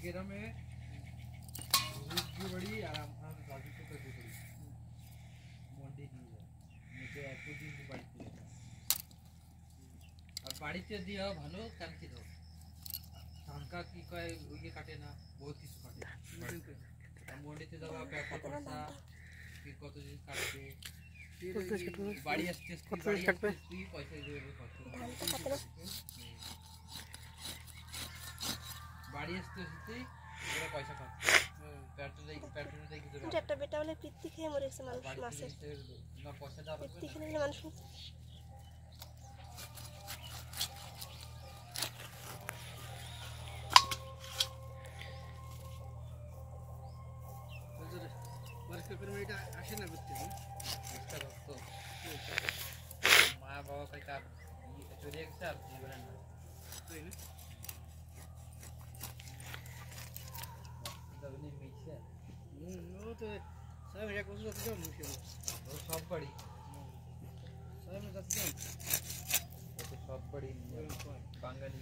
গ্রামে বড়ি আর আমার দাদু তো বড়ি মন্ডি নিয়ে যায় মুখে একদিন বাড়িতে আর বাড়িতে দিও ভালো কাটতে দাও ধানকা কি কয় ওইকে কাটে না বহুত কিছু কাটে আর মন্ডিতে যাওয়া পেপার পয়সা কি কত দিন কাটবে বাড়ি আসতে তুই পয়সা দিয়ে বাড়ি আসতে আসতে ওরা পয়সা কাটছে পেট্রোল দিয়ে কিছু একটা বেটা বলে পিত্তি খেয়ে মরেছে মানুষ মাছের না পয়সা দাও পিত্তি খেলে মানুষ আসে না করতে মা বাবা কই কার চলে গেছে আর জীবনে না সব বাড়ি সব বাড়ি বাঙালি